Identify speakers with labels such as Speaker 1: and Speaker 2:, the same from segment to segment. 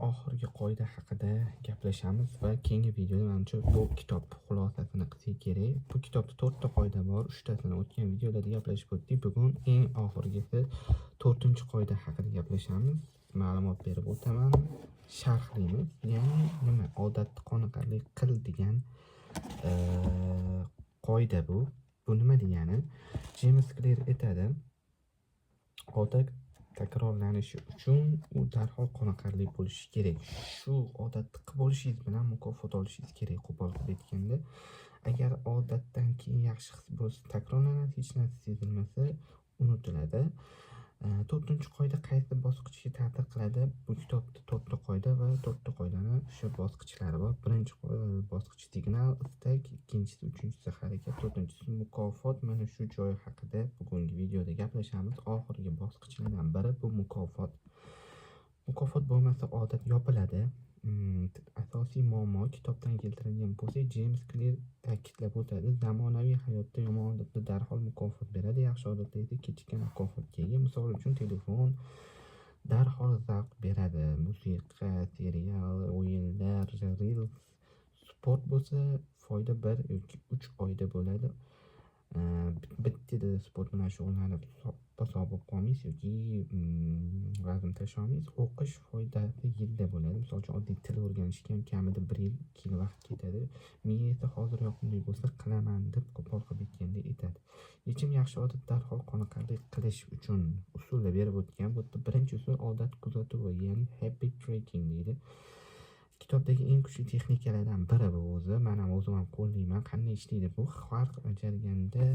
Speaker 1: oxirgi qoida haqida gaplashamiz va keyingi videoda manimcha bu kitob xulosasini qilsak kerak. Bu kitobda 4 ta qoida bor. 3 tasini o'tgan videolarda gaplashib o'tdik. Bugun eng oxirgisi 4-qoida haqida gaplashamiz. Ma'lumot berib o'taman. Sharhlaymiz. Ya'ni nima? Odatni qoniqarli qil degan qoida bu. Bu nima degani? James Clear aytadi, odat takrorlanishi uchun u darhol qoniqarli bo'lishi kerak. Shu odatni qilib olishingiz bilan mukofot olishingiz kerak. Qo'pol qilib aytganda, agar odatdan keyin yaxshi his bo'lsa takrorlanadi, hech narsa sezilmasa unutiladi. 4-qoida qaysi bosqichga ta'sir qiladi? Bu kitobda 4 ta qoida va 4 ta qoidani o'sha bosqichlari bor. Birinchi bosqich signal, istak, ikkinchisi, uchinchisi harakat, to'rtinchisi mukofot. Mana shu joy haqida bugungi videoda gaplashamiz. Oxirgi bosqichlardan biri bu mukofot. Mukofot bo'lmasa odat yopiladi. Asosiy muammo kitobdan keltirilgan bo'lsa, James Clear ta'kidlab o'tadi, zamonaviy hayotda yomon odatda darhol mukofot beradi, yaxshi odatda esa kechikkan mukofotga ega. Misol uchun telefon darhol zavq beradi, musiqa, serial, o'yinlar, reels, sport bo'lsa foyda 1 yoki 3 oyda bo'ladi. Bitta sport bilan shug'ullanib sobiq qolmaysiz yoki vazn tasholmaysiz. O'qish foydasi yilda bo'ladi. Misol uchun oddiy til o'rganishga ham kamida 1 yil vaqt ketadi. Miya esa hozir yoqimli bo'lsa qilaman deb qo'pol qilib aytganda aytadi. Yechim yaxshi odat darhol qoniqarli qilish uchun usullar berib o'tgan. Bu yerda birinchi usul odat kuzatuvi, ya'ni habit tracking deydi. Kitobdagi eng kuchli texnikalardan biri bu o'zi. Men ham o'zim ham qo'llayman. Qanday ishlaydi bu? Farq bajarganda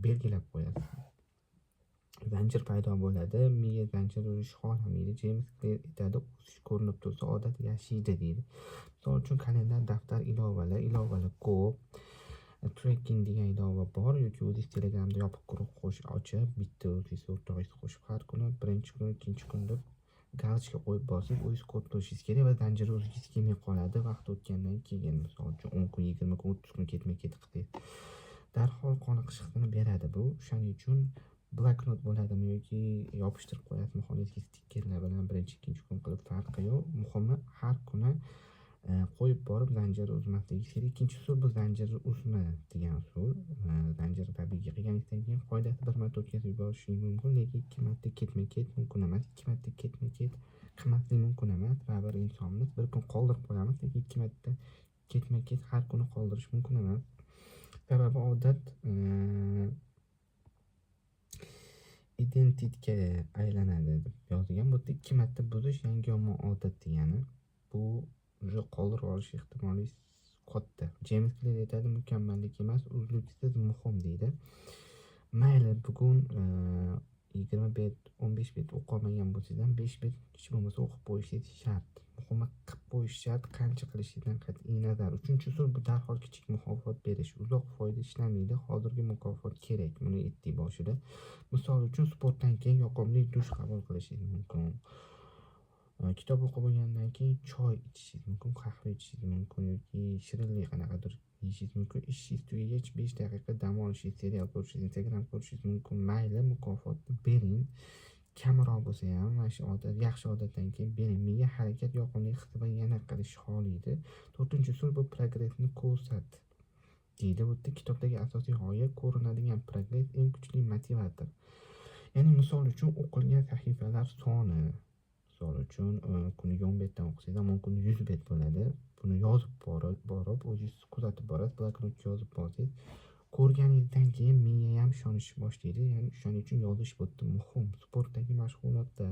Speaker 1: belgilab qo'yasiz. Zanjir paydo bo'ladi, miya zanjir urish xohlamaydi. James Clear aytadi, o'sish ko'rinib tursa odat yashaydi deydi. Misol uchun kalendar, daftar, ilovalar ko'p. Tracking degan ilova bor yoki o'zingiz Telegramda yopiq guruh ochib, bitta o'zingiz o'rtog'ingiz qo'shib har kuni, birinchi kun, ikkinchi kun deb galочка qo'yib borsangiz, o'zingiz kod qilishingiz kerak va zanjir o'zingiz kelmay qoladi. Vaqt o'tgandan keyin, misol uchun 10 kun, 20 kun, 30 kun ketma-ket qilsangiz, darhol qoniqish hissini beradi bu. Shuning uchun bloknot bo'ladimi yoki yopishtirib qo'yasiz muhoningizga stikkerlar bilan birinchi, ikkinchi kun qilib, farqi yo'q. Muhimi har kuni qo'yib borib zanjir uzmasligi kerak. Ikkinchi usul bu zanjir uzma degan usul. Zanjir tabiiy qilganingizdan keyin qoidasi 1 marta o'tkazib yuborishingiz mumkin, lekin 2 marta ketma-ket mumkin emas. 2 marta ketma-ket qilmaslik mumkin emas. Baribir insonmiz, bir kun qoldirib qo'yamiz, lekin 2 marta ketma-ket har kuni qoldirish mumkin emas. Sababi odat identitga aylanadi deb yozilgan. Bu yerda 2 marta buzish yangi yomon odat degani. Bu qoldirib olish ehtimoli katta. James Clear aytadi, mukammallik emas, uzluksiz muhim deydi. Mayli, bugun 20 bet, 15 bet o'qolmagan bo'lsangiz ham 5 bet hech bo'lmasa o'qib qo'yishingiz shart. Muhimi qilib qo'yish shart, qancha qilishingizdan qat'iy nazar. 3-usul bu darhol kichik mukofot berish. Uzoq foyda ishlamaydi, hozirgi mukofot kerak. Buni aytdik boshida. Misol uchun sportdan keyin yoqimli dush qabul qilishingiz mumkin. Kitob o'qib bo'lgandan keyin choy ichishingiz mumkin, qahva ichishingiz mumkin yoki shirinlik qanaqadir yeyishingiz mumkin. Ishingiz tugagach 5 daqiqa dam olishingiz, serial ko'rishingiz, Instagram ko'rishingiz mumkin. Mayli, mukofotni bering. Kamroq bo'lsa ham mana shu odat, yaxshi odatdan keyin bering. Miya harakat yoqimli his va yana qilish xohlaydi. 4-usul bu progressni ko'rsat deydi. Bu yerda kitobdagi asosiy g'oya ko'rinadigan progress eng kuchli motivator. Ya'ni misol uchun o'qilgan sahifalar soni. Misol uchun kuniga 10 betdan o'qisangiz ham 10 kunda 100 bet bo'ladi. Buni yozib borib o'zingiz kuzatib borasiz, bloknotga yozib borsangiz, ko'rganingizdan keyin miya ham ishonishni boshlaydi. Ya'ni shuning uchun yozish bu yerda muhim. Sportdagi mashg'ulotda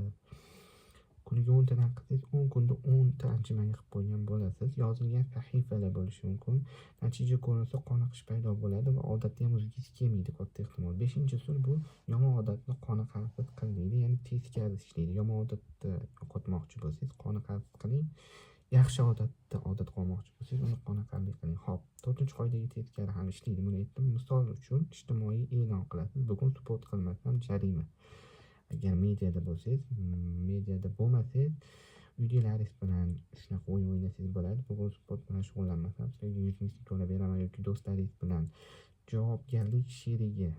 Speaker 1: kuniga 10 tadan qilsangiz, 10 kunda 10 ta anjumanga qilib qo'ygan bo'lasiz. Yozilgan sahifalar bo'lishi mumkin. Natija ko'rinsa qoniqish paydo bo'ladi va odatda ham o'zingiz kelmaydi katta ehtimol. 5-usul bu yomon odatni qoniqarsiz qil deydi. Ya'ni teskari ishlaydi. Yomon odatni yo'qotmoqchi bo'lsangiz qoniqarsiz qiling. Yaxshi odat qolmoqchi bo'lsangiz uni qoniqarli qiling. Xo'p, 4-qoidaga teskari ham ishlaydi. Buni aytdim. Misol uchun ijtimoiy e'lon qilasiz. Bugun sport qilmasam jarima. Agar mediada bo'lsangiz, mediada bo'lmasangiz, uydagilaringiz bilan shunaqa o'yin o'ynasangiz bo'ladi. Bugun sport bilan shug'ullanmasam, sizga 100 ming to'lab beraman yoki do'stlaringiz bilan javobgarlik sherigi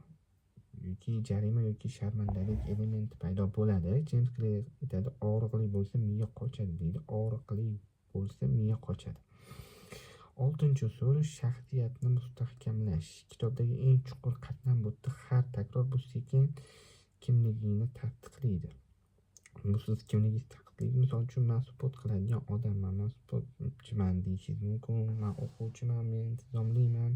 Speaker 1: yoki jarima yoki sharmandalik elementi paydo bo'ladi. Jeyms Klier aytadi, og'riqli bo'lsa miya qochadi deydi. Og'riqli bo'lsa miya qochadi. 6-usul shaxsiyatni mustahkamlash. Kitobdagi eng chuqur qatlam bu har takror bu sekin kimligingni tasdiqlaydi. Bu siz kimligingizni tasdiqlaydi. Misol uchun men sport qiladigan odamman, men sportchiman deyishingiz mumkin. Men o'quvchiman, men intizomliman.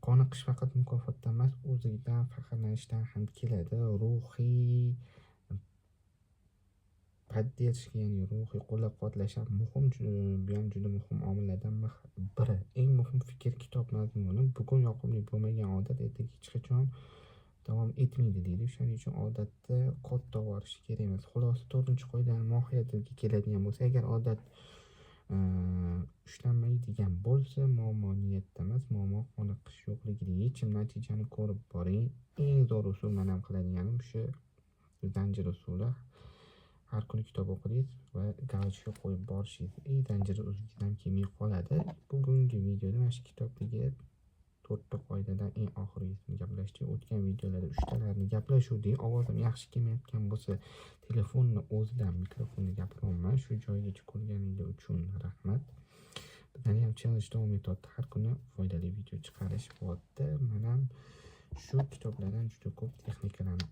Speaker 1: Qoniqish faqat mukofotdan emas, o'zidan faxrlanishdan ham keladi. Ruhiy поддержка, ya'ni ruhiy qo'llab-quvvatlash ham muhim, bu ham juda muhim omillardan biri. Eng muhim fikr kitob mazmuni bugun yoqimli bo'lmagan odat ertaga hech qachon davom etmaydi deydi. Shuning uchun odatda kodda borish kerak emas. Xulosa 4-qoidaning mohiyatiga keladigan bo'lsa, agar odat ushlanmaydigan bo'lsa, muammo niyatda emas, muammo qoniqish yo'qligida. Yechim natijani ko'rib boring. Eng zo'r usul men ham qiladiganim shu zanjir usuli. Har kuni kitob o'qidingiz va galочка qo'yib borishingiz zanjiri o'zingizdan kelmay qoladi. Bugungi videoda mana shu kitobdagi 4 qoidadan eng oxirgisini gaplashdik. O'tgan videolarda 3 talarni gaplashuvdik. Ovozim yaxshi kelmayotgan bo'lsa, telefonni o'zidan mikrofonni gapiryapman. Shu joygacha ko'rganingiz uchun rahmat. Bizning ham challenge davom etyapti. Har kuni foydali video chiqarish bo'lyapti. Men ham shu kitoblardan juda ko'p texnikalarni